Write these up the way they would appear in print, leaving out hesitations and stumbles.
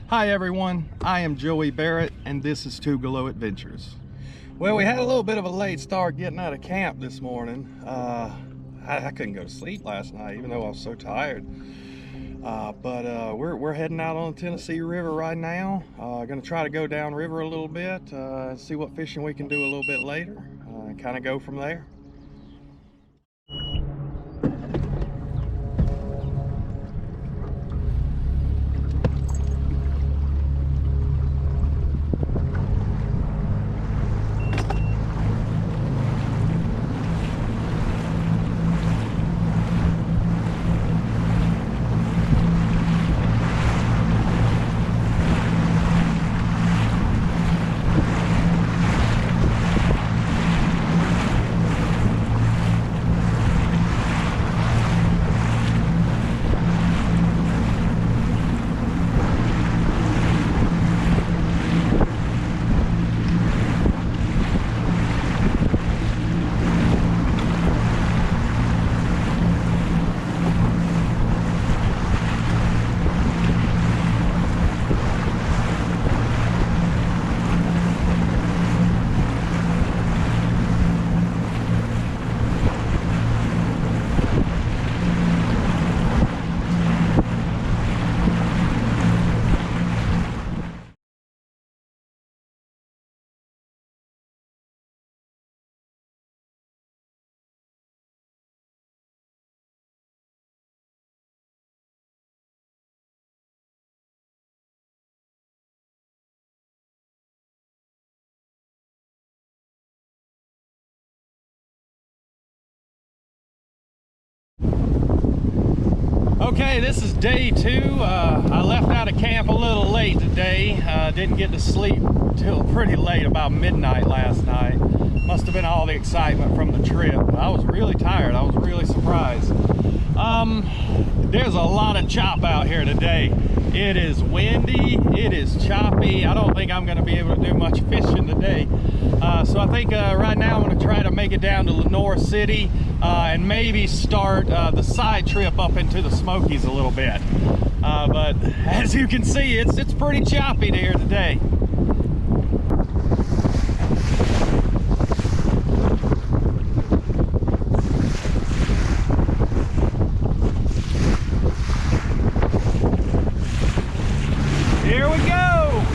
Hi everyone, I am Joey Barrett and this is Tougaloo Adventures. Well, we had a little bit of a late start getting out of camp this morning. I couldn't go to sleep last night even though I was so tired. But we're heading out on the Tennessee River right now. Gonna try to go down river a little bit, see what fishing we can do a little bit later, and kind of go from there. Okay, this is day two. I left out of camp a little late today. Didn't get to sleep till pretty late, about midnight last night. Must have been all the excitement from the trip. I was really tired. I was really surprised. There's a lot of chop out here today. It is windy, it is choppy. I don't think I'm going to be able to do much fishing today. So I think right now I'm going to try to make it down to Lenoir City and maybe start the side trip up into the Smokies a little bit. But as you can see, it's pretty choppy here today. Here we go!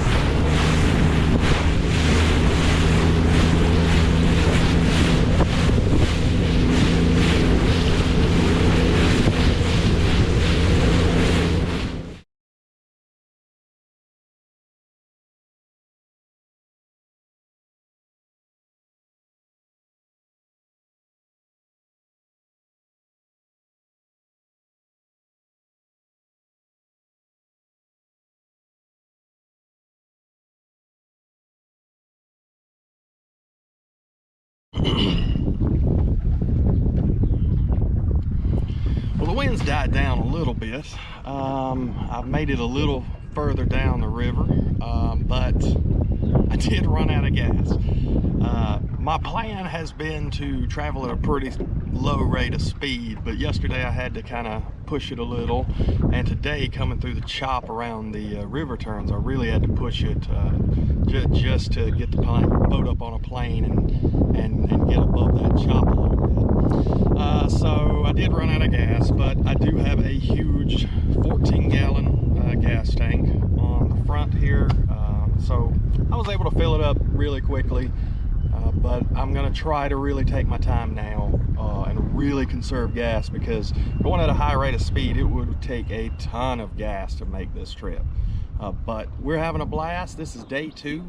Well, the wind's died down a little bit. I've made it a little further down the river, but I did run out of gas. My plan has been to travel at a pretty low rate of speed, but yesterday I had to kind of push it a little, and today coming through the chop around the river turns, I really had to push it just to get the boat up on a plane and get above that chop a little bit. So I did run out of gas, but I do have a huge 14-gallon gas tank on the front here, so I was able to fill it up really quickly. But I'm going to try to really take my time now and really conserve gas, because going at a high rate of speed, it would take a ton of gas to make this trip. But we're having a blast. This is day two.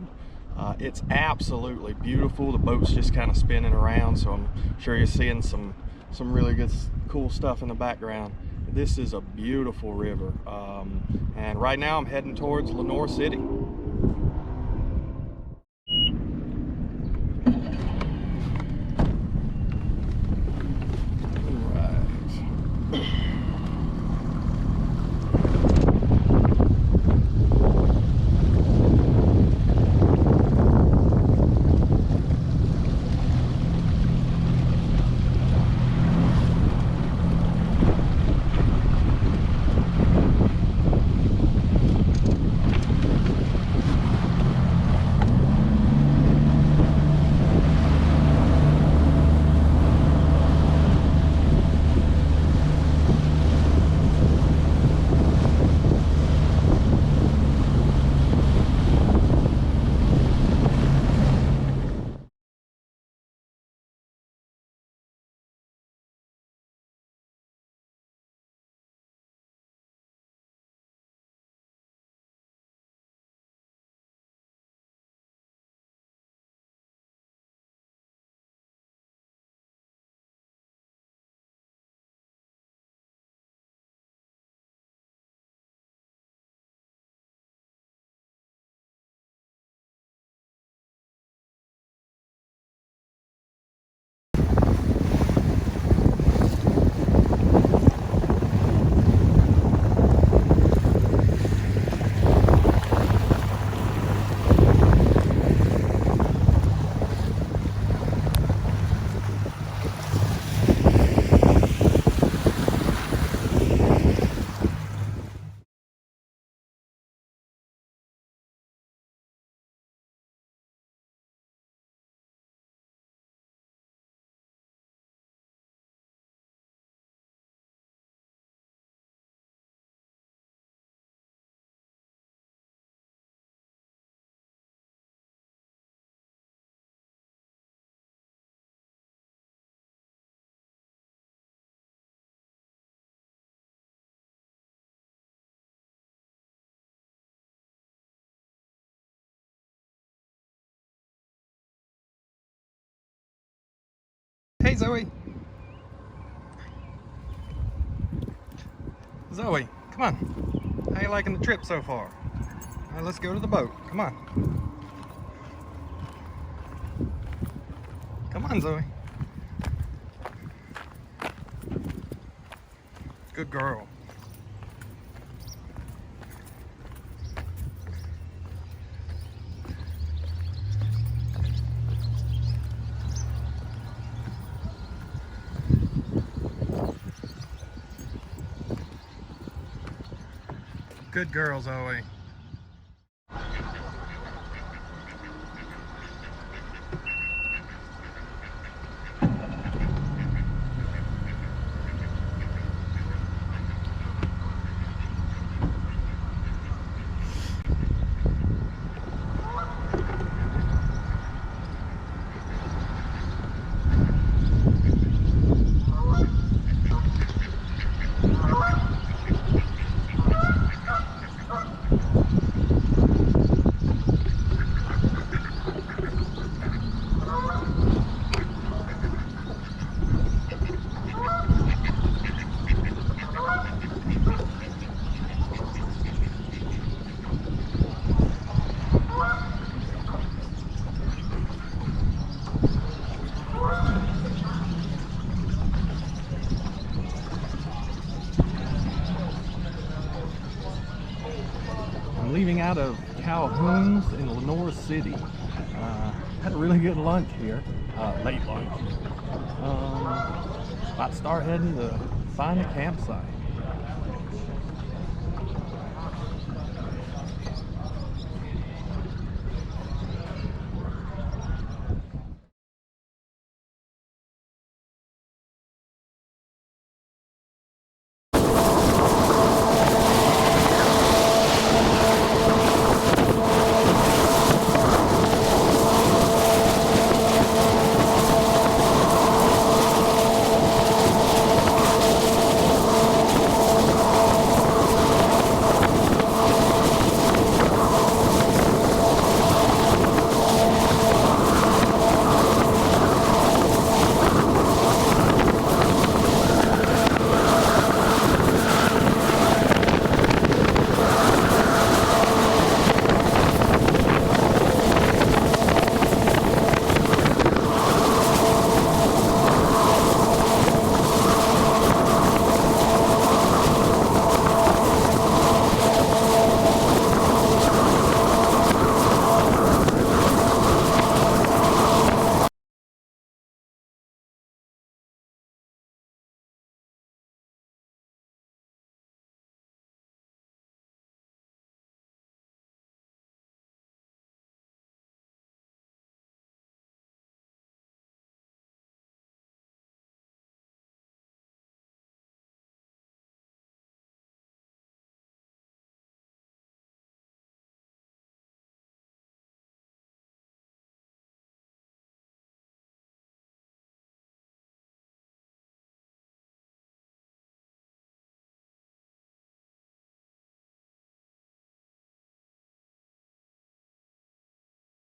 It's absolutely beautiful. The boat's just kind of spinning around, so I'm sure you're seeing some really good, cool stuff in the background. This is a beautiful river. And right now I'm heading towards Lenoir City. Hey, Zoe. Zoe, come on. How you liking the trip so far? All right, let's go to the boat. Come on. Come on, Zoe. Good girl. Good girl, Zoe. I'm leaving out of Calhoun's in Lenoir City. Had a really good lunch here, late lunch. About to start heading to find a campsite.